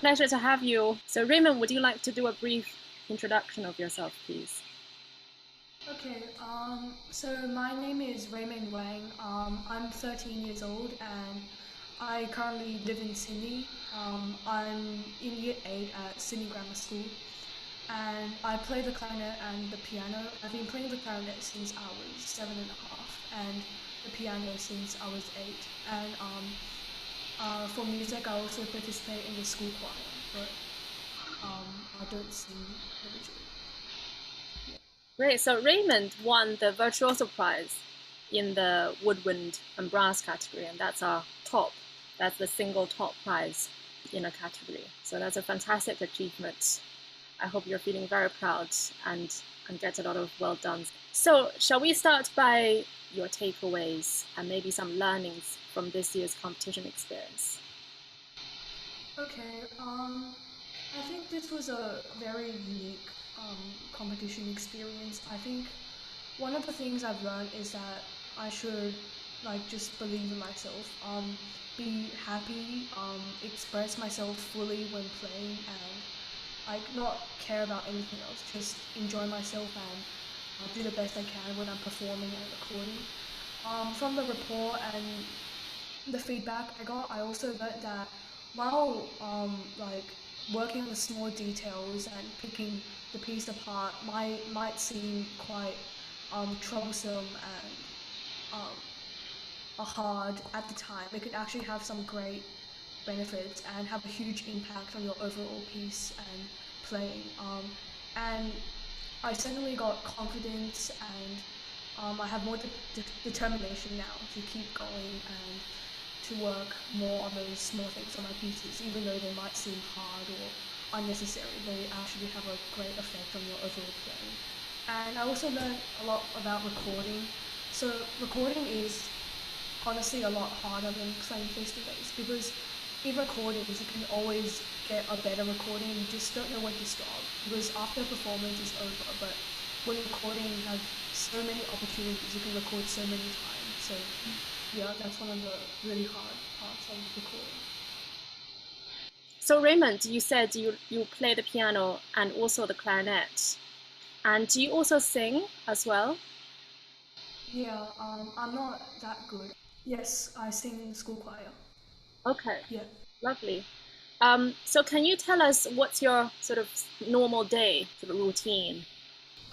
pleasure to have you. So Raymond, would you like to do a brief introduction of yourself, please? Okay, so my name is Raymond Wang. I'm 13 years old and I currently live in Sydney. I'm in year 8 at Sydney Grammar School and I play the clarinet and the piano. I've been playing the clarinet since I was 7.5 and the piano since I was 8. And for music, I also participate in the school choir, but I don't sing individually. Great. So Raymond won the Virtuoso Prize in the Woodwind and Brass Category, and that's our top. That's the single top prize in a category. So that's a fantastic achievement. I hope you're feeling very proud and get a lot of well done. So shall we start by your takeaways and maybe some learnings from this year's competition experience? Okay, I think this was a very unique competition experience. I think one of the things I've learned is that I should just believe in myself, be happy, express myself fully when playing, and not care about anything else. Just enjoy myself and do the best I can when I'm performing and recording. From the report and the feedback I got, I also learned that while working on the small details and picking the piece apart might seem quite troublesome and hard at the time, it could actually have some great benefits and have a huge impact on your overall piece and playing. And I suddenly got confidence and I have more determination now to keep going and to work more on those small things on my pieces, even though they might seem hard or unnecessary. They actually have a great effect on your overall playing. And I also learned a lot about recording. So recording is honestly a lot harder than playing face to face because in recordings you can always get a better recording. You just don't know when to stop because after a performance is over. But when recording, you have so many opportunities. You can record so many times. So yeah, that's one of the really hard parts of recording. So Raymond, you said you play the piano and also the clarinet. And do you also sing as well? Yeah, I'm not that good. Yes, I sing in the school choir. Okay, Yeah. lovely. So can you tell us what's your sort of normal day, sort of routine?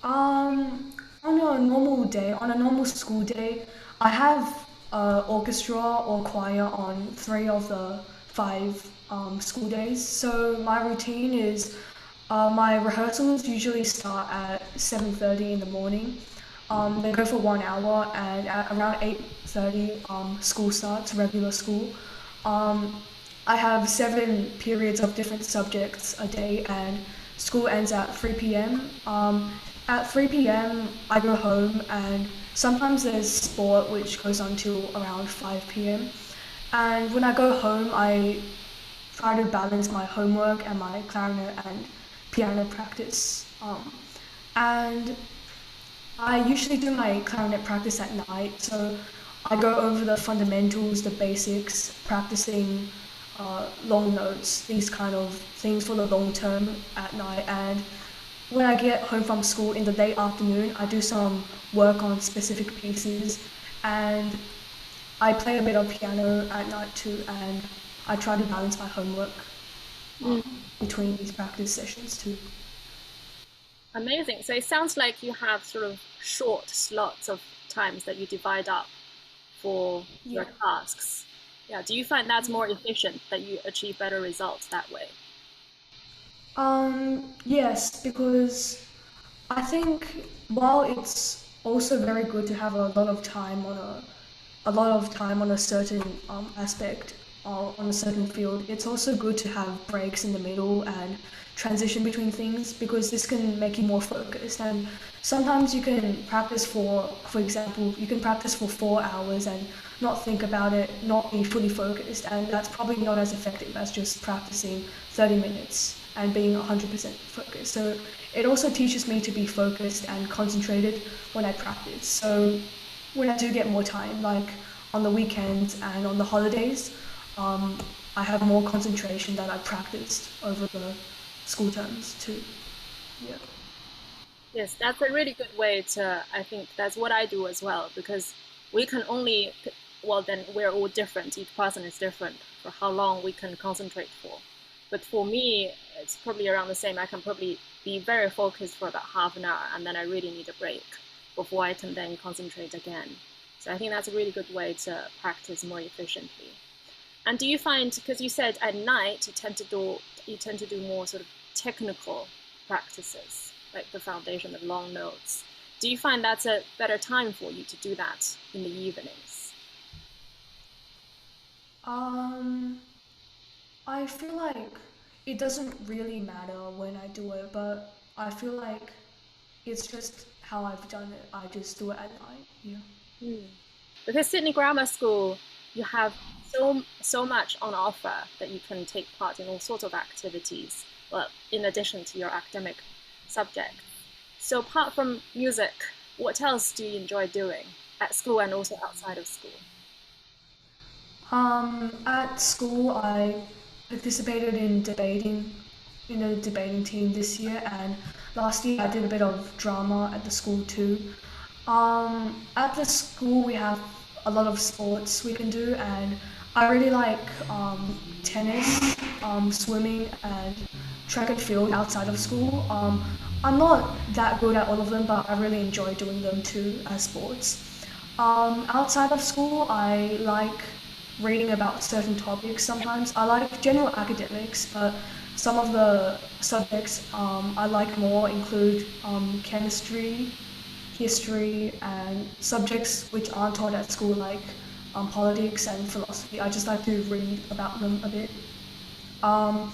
Um, on a normal day, on a normal school day, I have orchestra or choir on 3 of the 5 school days. So my routine is my rehearsals usually start at 7:30 in the morning. They go for 1 hour, and at around 8:30, school starts, regular school. Um, I have 7 periods of different subjects a day, and school ends at 3 p.m. At 3 p.m., I go home, and sometimes there's sport which goes on till around 5 p.m. And when I go home, I try to balance my homework and my clarinet and piano practice. And I usually do my clarinet practice at night, so I go over the fundamentals, the basics, practicing long notes, these kind of things for the long term at night. And when I get home from school in the late afternoon, I do some work on specific pieces and I play a bit of piano at night too, and I try to balance my homework Mm, between these practice sessions too. amazing. So it sounds like you have sort of short slots of times that you divide up for Yeah. your tasks. Yeah, do you find that's Yeah. more efficient, that you achieve better results that way? Yes, because I think while it's also very good to have a lot of time on a certain aspect or on a certain field, it's also good to have breaks in the middle and transition between things because this can make you more focused. And sometimes you can practice for example, you can practice for 4 hours and not think about it, not be fully focused, and that's probably not as effective as just practicing 30 minutes and being 100% focused. So it also teaches me to be focused and concentrated when I practice. So when I do get more time, like on the weekends and on the holidays, um, I have more concentration that I practiced over the school terms too. Yeah. Yes, that's a really good way to, I think that's what I do as well, because we can only, well, then we're all different. Each person is different for how long we can concentrate for. But for me, it's probably around the same. I can probably be very focused for about half an hour, and then I really need a break before I can then concentrate again. So I think that's a really good way to practice more efficiently. And do you find, because you said at night you tend to do more sort of technical practices, like the foundation of long notes. Do you find that's a better time for you to do that in the evenings? Um, I feel like it doesn't really matter when I do it, but I feel like it's just how I've done it. I just do it at night. Yeah. Hmm. Because Sydney Grammar School, you have so much on offer that you can take part in all sorts of activities, well, in addition to your academic subjects. So apart from music, what else do you enjoy doing at school and also outside of school? At school, I participated in a debating team this year, and last year I did a bit of drama at the school too. At the school, we have a lot of sports we can do, and I really like tennis, swimming, and track and field outside of school. I'm not that good at all of them, but I really enjoy doing them too as sports. Outside of school, I like reading about certain topics sometimes. I like general academics, but some of the subjects I like more include chemistry, history, and subjects which aren't taught at school, like politics and philosophy. I just like to read about them a bit. Um,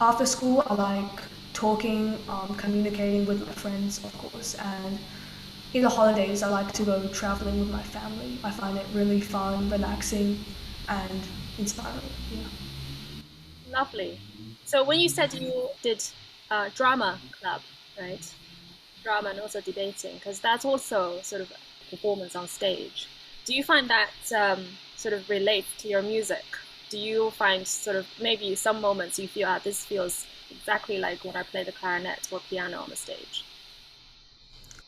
After school, I like talking, communicating with my friends, of course, and in the holidays, I like to go traveling with my family. I find it really fun, relaxing, and inspiring. Yeah. Lovely. So when you said you did drama club, right? Drama and also debating, because that's also sort of performance on stage. Do you find that sort of relates to your music? Do you find sort of maybe some moments you feel, ah, this feels exactly like when I play the clarinet or piano on the stage?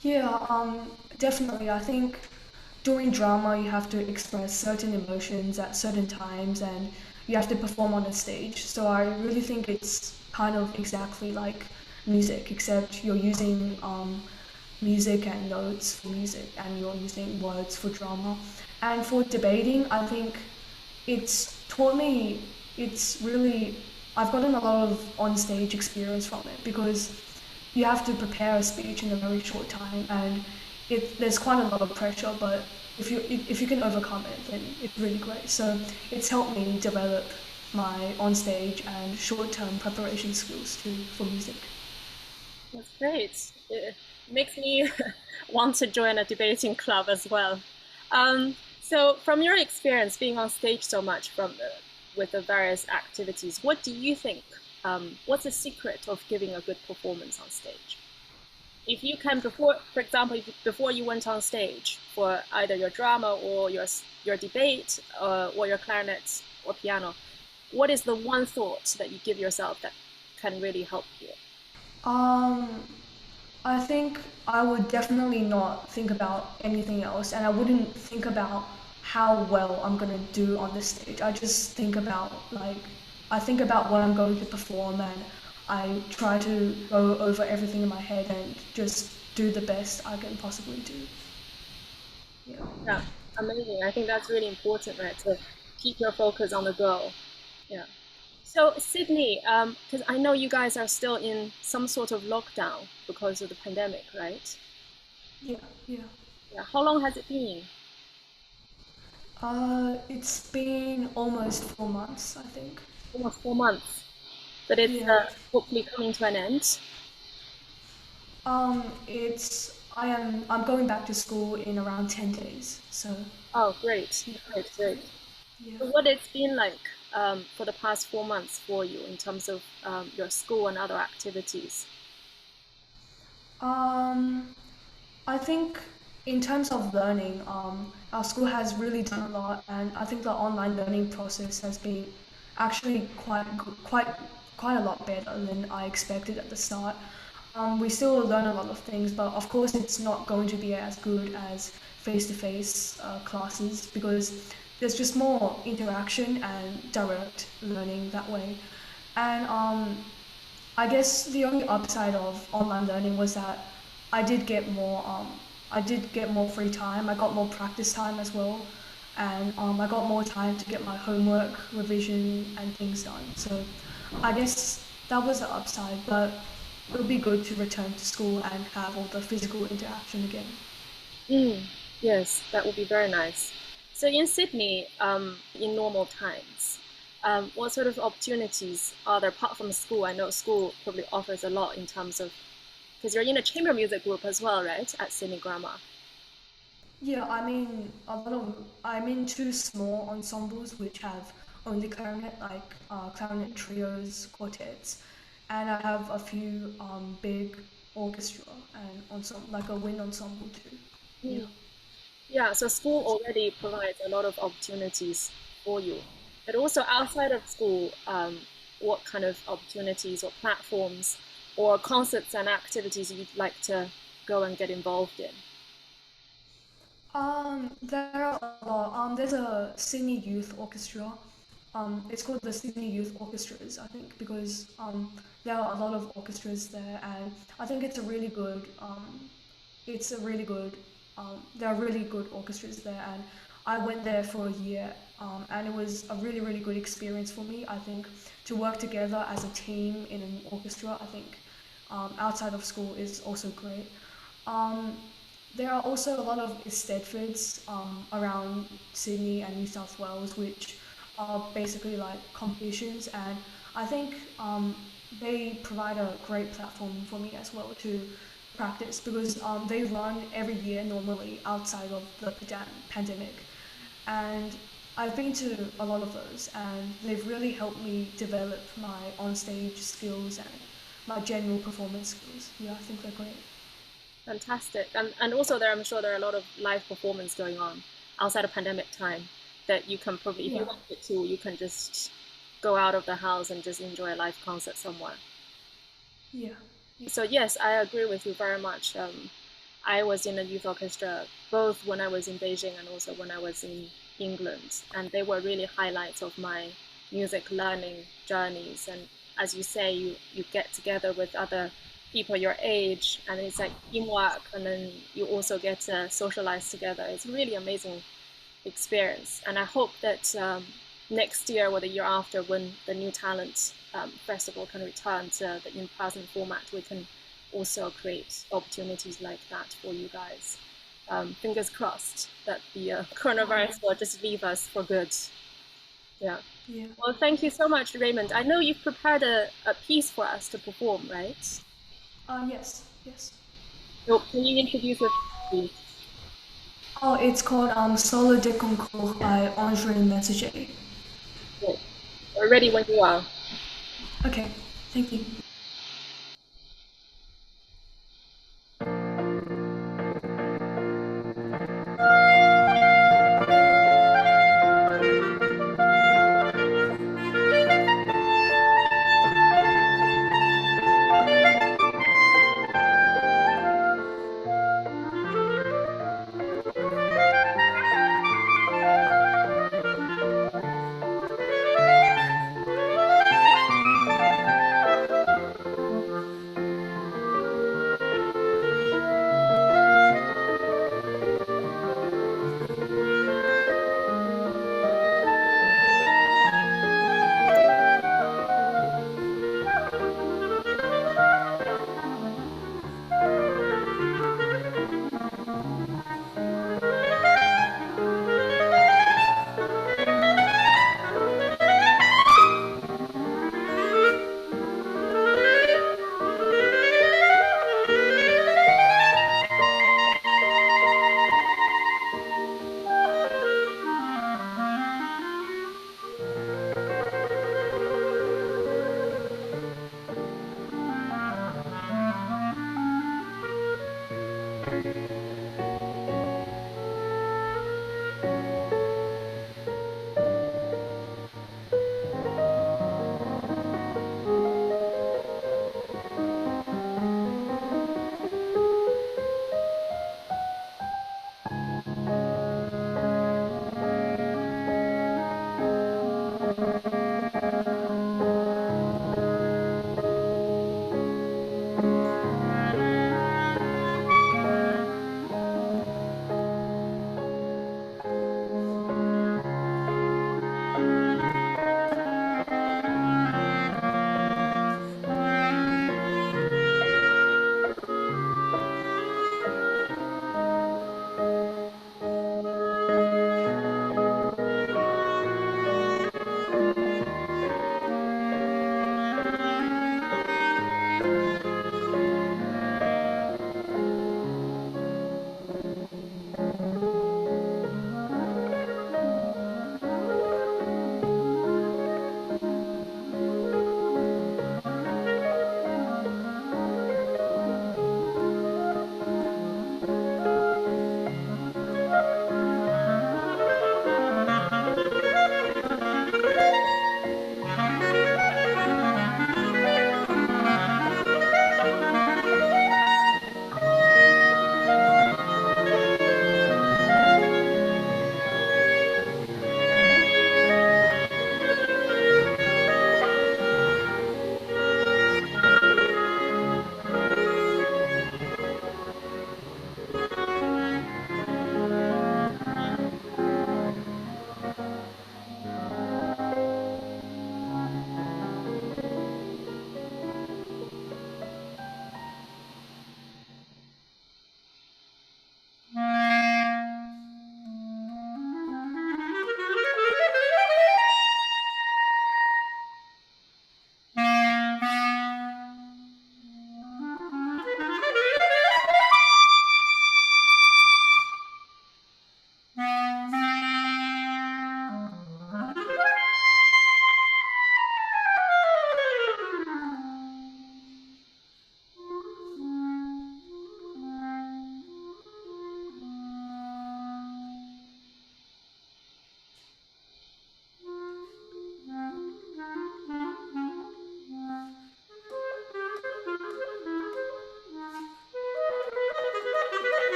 Yeah, definitely. I think during drama, you have to express certain emotions at certain times and you have to perform on a stage. So I really think it's kind of exactly like music, except you're using music and notes for music and you're using words for drama. And for debating, I think it's taught me, it's really, I've gotten a lot of on-stage experience from it because you have to prepare a speech in a very short time and there's quite a lot of pressure, but if you can overcome it, then it's really great. So it's helped me develop my on-stage and short-term preparation skills too for music. That's great. It makes me want to join a debating club as well. So, from your experience being on stage so much with the various activities, what do you think? What's the secret of giving a good performance on stage? If you can, for example, before you went on stage for either your drama or your debate or your clarinet or piano, what is the one thought that you give yourself that can really help you? Um, I think I would definitely not think about anything else, and I wouldn't think about how well I'm gonna do on the stage. I just think about I think about what I'm going to perform, and I try to go over everything in my head and just do the best I can possibly do. Yeah. Yeah, amazing. I think that's really important, right? To keep your focus on the goal. Yeah. So Sydney, because I know you guys are still in some sort of lockdown because of the pandemic, right? Yeah, yeah. Yeah. How long has it been? It's been almost 4 months, I think. Almost 4 months. But it's Yeah. hopefully coming to an end. I'm going back to school in around 10 days, so Oh, great, yeah, great, great. yeah. So what it's been like for the past 4 months for you in terms of your school and other activities? Um, I think in terms of learning, our school has really done a lot, and I think the online learning process has been actually quite a lot better than I expected at the start. We still learn a lot of things, but of course it's not going to be as good as face-to-face classes because there's just more interaction and direct learning that way. And I guess the only upside of online learning was that I did get more I did get more free time. I got more practice time as well, and I got more time to get my homework, revision, and things done. So I guess that was the upside, but it would be good to return to school and have all the physical interaction again. Mm, yes, that would be very nice. So in Sydney, in normal times, what sort of opportunities are there apart from school? I know school probably offers a lot in terms of, because you're in a chamber music group as well, right, at Sydney Grammar? Yeah, I'm in two small ensembles which have only clarinet, like clarinet trios, quartets, and I have a few big orchestra and ensemble, like a wind ensemble too. Yeah. Mm. Yeah, so school already provides a lot of opportunities for you. But also outside of school, what kind of opportunities or platforms or concerts and activities you'd like to go and get involved in? There are a lot. There's a Sydney Youth Orchestra. It's called the Sydney Youth Orchestras, I think, because there are a lot of orchestras there, and I think it's a really good. There are really good orchestras there, and I went there for a year, and it was a really good experience for me. I think to work together as a team in an orchestra, I think outside of school is also great. Um, there are also a lot of Eisteddfods around Sydney and New South Wales, which are basically like competitions, and I think they provide a great platform for me as well to practice because they run every year normally outside of the pandemic, and I've been to a lot of those, and they've really helped me develop my onstage skills and my general performance skills. Yeah, I think they're great. Fantastic. And also there, I'm sure there are a lot of live performance going on outside of pandemic time that you can probably, if you Yeah. wanted to, you can just go out of the house and just enjoy a live concert somewhere. Yeah, yeah. So yes, I agree with you very much. I was in a youth orchestra both when I was in Beijing and also when I was in England, and they were really highlights of my music learning journeys. And as you say, you get together with other people your age, and it's like teamwork, and then you also get to socialize together. It's a really amazing experience. And I hope that next year or the year after, when the New Talent Festival can return to the in-person format, we can also create opportunities like that for you guys. Fingers crossed that the coronavirus will just leave us for good. Yeah. Yeah. Well, thank you so much, Raymond. I know you've prepared a piece for us to perform, right? Yes, yes. So can you introduce your piece? Oh, it's called Solo de Concours by Andre Messager. Please? We're ready when you are. Okay, thank you.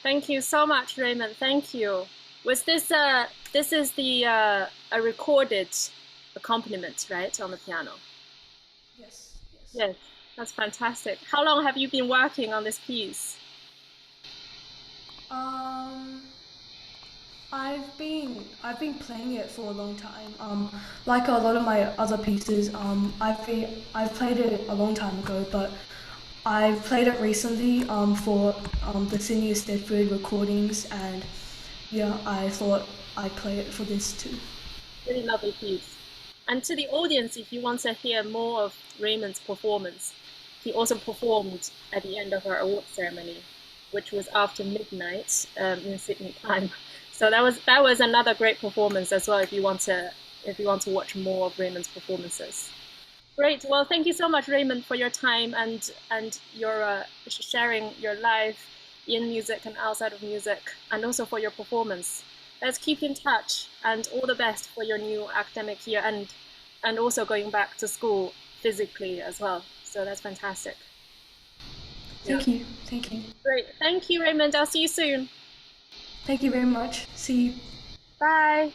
Thank you so much, Raymond. Thank you. Was this this is the a recorded accompaniment, right, on the piano? Yes, yes. Yes, that's fantastic. How long have you been working on this piece? Um, I've been playing it for a long time. Like a lot of my other pieces, I've played it a long time ago, but I've played it recently for the Sydney Stedford recordings, and yeah, I thought I'd play it for this too. Really lovely piece. And to the audience, if you want to hear more of Raymond's performance, he also performed at the end of our award ceremony, which was after midnight in Sydney time. So that was another great performance as well. If you want to watch more of Raymond's performances. Great. Well, thank you so much, Raymond, for your time and your sharing your life in music and outside of music, and also for your performance. Let's keep in touch, and all the best for your new academic year, and also going back to school physically as well. So that's fantastic. Yeah. Thank you, thank you, Great. Thank you, Raymond. I'll see you soon. thank you very much. See you. Bye.